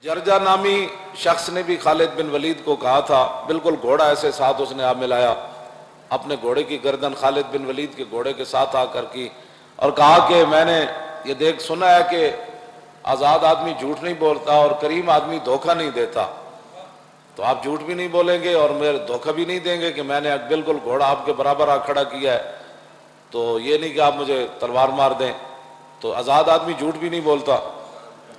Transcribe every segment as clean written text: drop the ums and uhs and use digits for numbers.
جرجا نامی شخص نے بھی خالد بن ولید کو کہا تھا، بالکل گھوڑا ایسے ساتھ اس نے آپ ملایا، اپنے گھوڑے کی گردن خالد بن ولید کے گھوڑے کے ساتھ آ کر کی اور کہا کہ میں نے یہ دیکھ سنا ہے کہ آزاد آدمی جھوٹ نہیں بولتا اور کریم آدمی دھوکہ نہیں دیتا، تو آپ جھوٹ بھی نہیں بولیں گے اور میرے دھوکہ بھی نہیں دیں گے کہ میں نے بالکل گھوڑا آپ کے برابر آ کھڑا کیا ہے، تو یہ نہیں کہ آپ مجھے تلوار مار دیں، تو آزاد آدمی جھوٹ بھی نہیں بولتا۔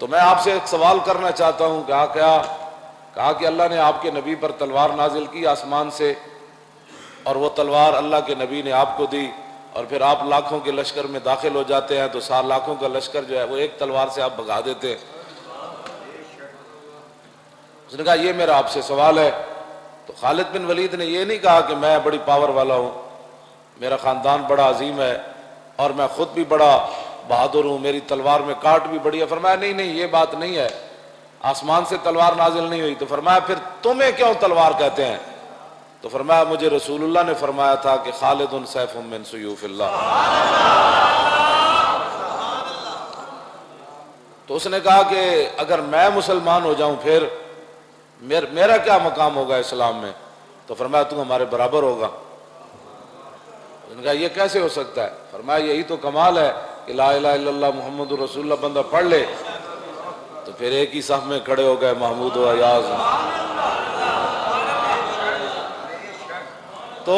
تو میں آپ سے ایک سوال کرنا چاہتا ہوں، کہا کہ اللہ نے آپ کے نبی پر تلوار نازل کی آسمان سے، اور وہ تلوار اللہ کے نبی نے آپ کو دی، اور پھر آپ لاکھوں کے لشکر میں داخل ہو جاتے ہیں تو 7 لاکھوں کا لشکر جو ہے وہ ایک تلوار سے آپ بھگا دیتے ہیں۔ اس نے کہا یہ میرا آپ سے سوال ہے۔ تو خالد بن ولید نے یہ نہیں کہا کہ میں بڑی پاور والا ہوں، میرا خاندان بڑا عظیم ہے اور میں خود بھی بڑا بہادر ہوں، میری تلوار میں کاٹ بھی بڑی ہے۔ فرمایا نہیں یہ بات نہیں ہے، آسمان سے تلوار نازل نہیں ہوئی۔ تو فرمایا پھر تمہیں کیوں تلوار کہتے ہیں؟ تو فرمایا مجھے رسول اللہ نے فرمایا تھا کہ خالد سیف من سیوف اللہ۔ تو اس نے کہا کہ اگر میں مسلمان ہو جاؤں پھر میرا کیا مقام ہوگا اسلام میں؟ تو فرمایا تم ہمارے برابر ہوگا۔ اس نے کہا یہ کیسے ہو سکتا ہے؟ فرمایا یہی تو کمال ہے کہ لا الہ الا اللہ محمد رسول اللہ بندہ پڑھ لے تو پھر ایک ہی صف میں کھڑے ہو گئے محمود و ایاز۔ تو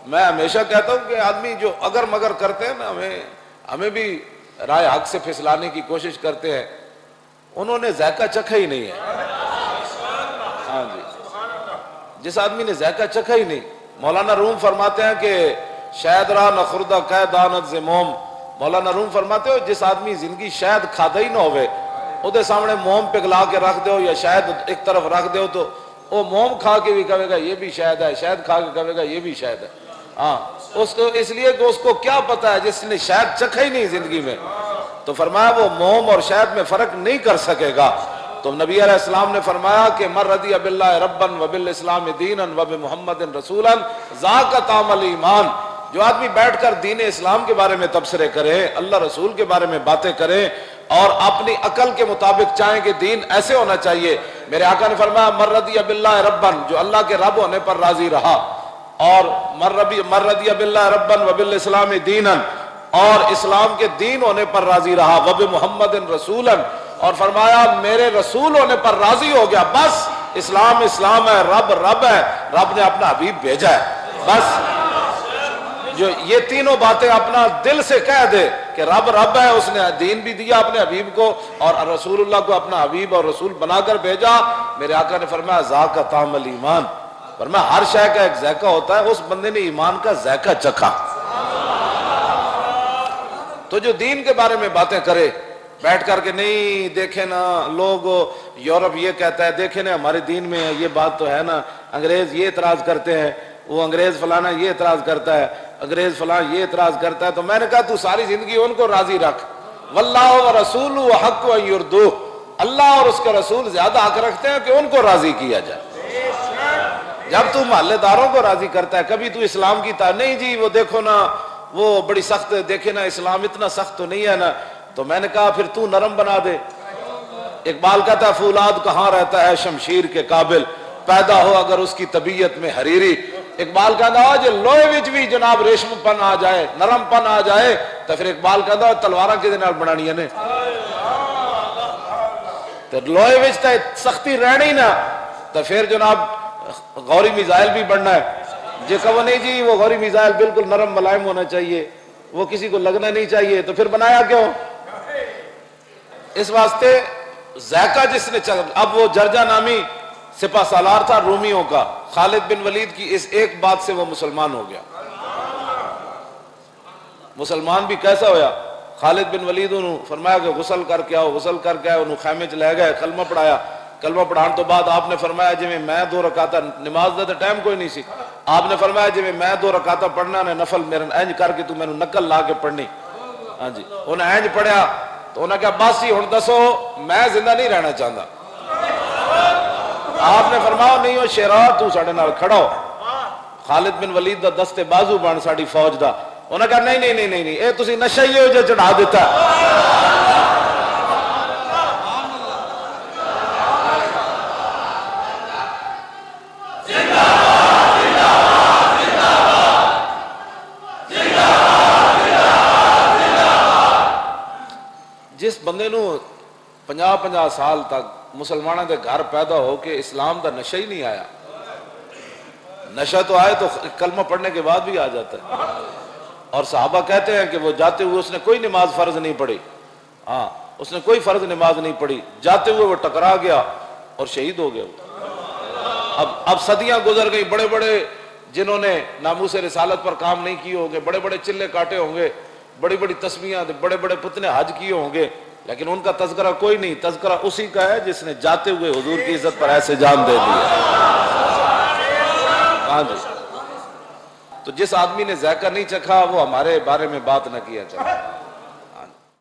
میں ہمیشہ کہتا ہوں کہ آدمی جو اگر مگر کرتے ہیں نا، ہمیں بھی رائے حق سے پھسلانے کی کوشش کرتے ہیں، انہوں نے ذائقہ چکھا ہی نہیں ہے۔ ہاں جی، جس آدمی نے ذائقہ چکھا ہی نہیں، مولانا روم فرماتے ہیں کہ شاید را نخردہ کہ دانت ز موم، مولانا روم فرماتے ہو جس آدمی زندگی شاید کھادا ہی نہ ہوئے، او دے سامنے موم پگلا کے رکھ دو یا شاید ایک طرف رکھ دو تو وہ موم کھا کے بھی کہے گا یہ بھی شاید ہے، شاید کھا کے کہے گا یہ بھی شاید ہے۔ ہاں اس کو اس لیے کہ اس کو کیا پتا ہے، جس نے شاید چکھا ہی نہیں زندگی میں، تو فرمایا وہ موم اور شاید میں فرق نہیں کر سکے گا۔ تو نبی علیہ السلام نے فرمایا کہ من رضی باللہ ربا وبالاسلام دینا وبمحمد رسولا ذاک طعم الایمان، جو آدمی بیٹھ کر دین اسلام کے بارے میں تبصرے کرے، اللہ رسول کے بارے میں باتیں کرے اور اپنی عقل کے مطابق چاہیں کہ دین ایسے ہونا چاہیے۔ میرے آقا نے فرمایا من رضی باللہ ربا، جو اللہ کے رب ہونے پر راضی رہا، اور من رضی باللہ ربا وبالاسلام دینا، اور اسلام کے دین ہونے پر راضی رہا، وبمحمد رسولا، اور فرمایا میرے رسول ہونے پر راضی ہو گیا، بس اسلام اسلام ہے، رب رب ہے، رب نے اپنا حبیب بھیجا ہے۔ بس جو یہ تینوں باتیں اپنا دل سے کہہ دے کہ رب رب ہے، اس نے دین بھی دیا اپنے حبیب کو اور رسول اللہ کو اپنا حبیب اور رسول بنا کر بھیجا، میرے آقا نے فرمایا ذاک طعم الایمان، فرمایا ہر شے کا ایک ذائقہ ہوتا ہے، اس بندے نے ایمان کا ذائقہ چکھا۔ تو جو دین کے بارے میں باتیں کرے بیٹھ کر کے، نہیں دیکھیں نا لوگ یورپ یہ کہتا ہے، دیکھیں نا ہمارے دین میں یہ بات تو ہے نا، انگریز یہ اعتراض کرتے ہیں، وہ انگریز فلانا یہ اعتراض کرتا ہے، انگریز فلانا یہ اعتراض کرتا ہے۔ تو میں نے کہا تو ساری زندگی ان کو راضی رکھ، واللہ ورسولہ حق ان یرضوہ، اللہ اور اس کے رسول زیادہ حق رکھتے ہیں کہ ان کو راضی کیا جائے۔ جب تو محلے داروں کو راضی کرتا ہے، کبھی تو اسلام کی نہیں جی وہ دیکھو نا وہ بڑی سخت، دیکھے نا اسلام اتنا سخت تو نہیں ہے نا، تو میں نے کہا پھر تو نرم بنا دے۔ اقبال کہتا ہے فولاد کہاں رہتا ہے شمشیر کے قابل، پیدا ہو اگر اس کی طبیعت میں حریری۔ اقبال کہتا ہے جو لوہے وچ بھی جناب ریشم پن آ جائے، نرم پن آ جائے، تو پھر اقبال کہتا ہے تلوارہ کدے نال بنانی نے، تو لوہے وچ تے سختی رہنی نا، تو پھر جناب غوری میزائل بھی بننا ہے۔ جی کہو نہیں جی وہ غوری میزائل بالکل نرم ملائم ہونا چاہیے، وہ کسی کو لگنا نہیں چاہیے، تو پھر بنایا کیوں؟ اس واسطے ذائقہ جس نے اب وہ جرجا نامی سپہ سالار تھا رومیوں کا، خالد بن ولید کی اس ایک بات سے وہ مسلمان ہو گیا۔ مسلمان بھی کیسا ہویا؟ خالد بن ولید انہوں فرمایا کہ غسل کر کے آؤ، غسل کر کے آئے، انہوں خیمے چ لے گئے، کلمہ پڑھایا، کلمہ پڑھان تو بعد آپ نے فرمایا جی میں 2 رکعتہ نماز دا ٹائم کوئی نہیں سی، آپ نے فرمایا جی میں 2 رکعتہ پڑھنا نے نفل میرے اینج کر کے تو میں نقل لا کے پڑھنی۔ ہاں جی انہیں اینج پڑھیا تو انہیں کہا بس ہی ہن دسو میں زندہ نہیں رہنا چاہتا۔ آپ نے فرمایا نہیں ہو شیرا تو ساڑھے نال کھڑا ہو، خالد بن ولید دا دستے بازو بن ساڑی فوج دا۔ انہیں کہا نہیں اے تسی نشہ ہی ہو جو چڑھا دیتا ہے۔ بندے نو 50 سال تک مسلمانوں دے گھر پیدا ہو کے اسلام دا نشہ ہی نہیں آیا. نشہ تو آئے تو کلمہ پڑھنے کے بعد بھی آ جاتا ہے. اور صحابہ کہتے ہیں کہ وہ جاتے ہوئے اس نے کوئی نماز فرض نہیں پڑھی. ہاں اس نے کوئی فرض نماز نہیں پڑھی, جاتے ہوئے وہ ٹکرا گیا اور شہید ہو گیا. اب صدیاں گزر گئی, بڑے بڑے جنہوں نے ناموس رسالت پر کام نہیں کیے ہوں گے, بڑے بڑے چلے کاٹے ہوں گے, بڑی بڑی تسبیحاں, بڑے بڑے پتنے حج کیے ہوں گے, لیکن ان کا تذکرہ کوئی نہیں. تذکرہ اسی کا ہے جس نے جاتے ہوئے حضور کی عزت پر ایسے جان دے دی. ہاں جی, تو جس آدمی نے ذائقہ نہیں چکھا وہ ہمارے بارے میں بات نہ کیا چاہتا.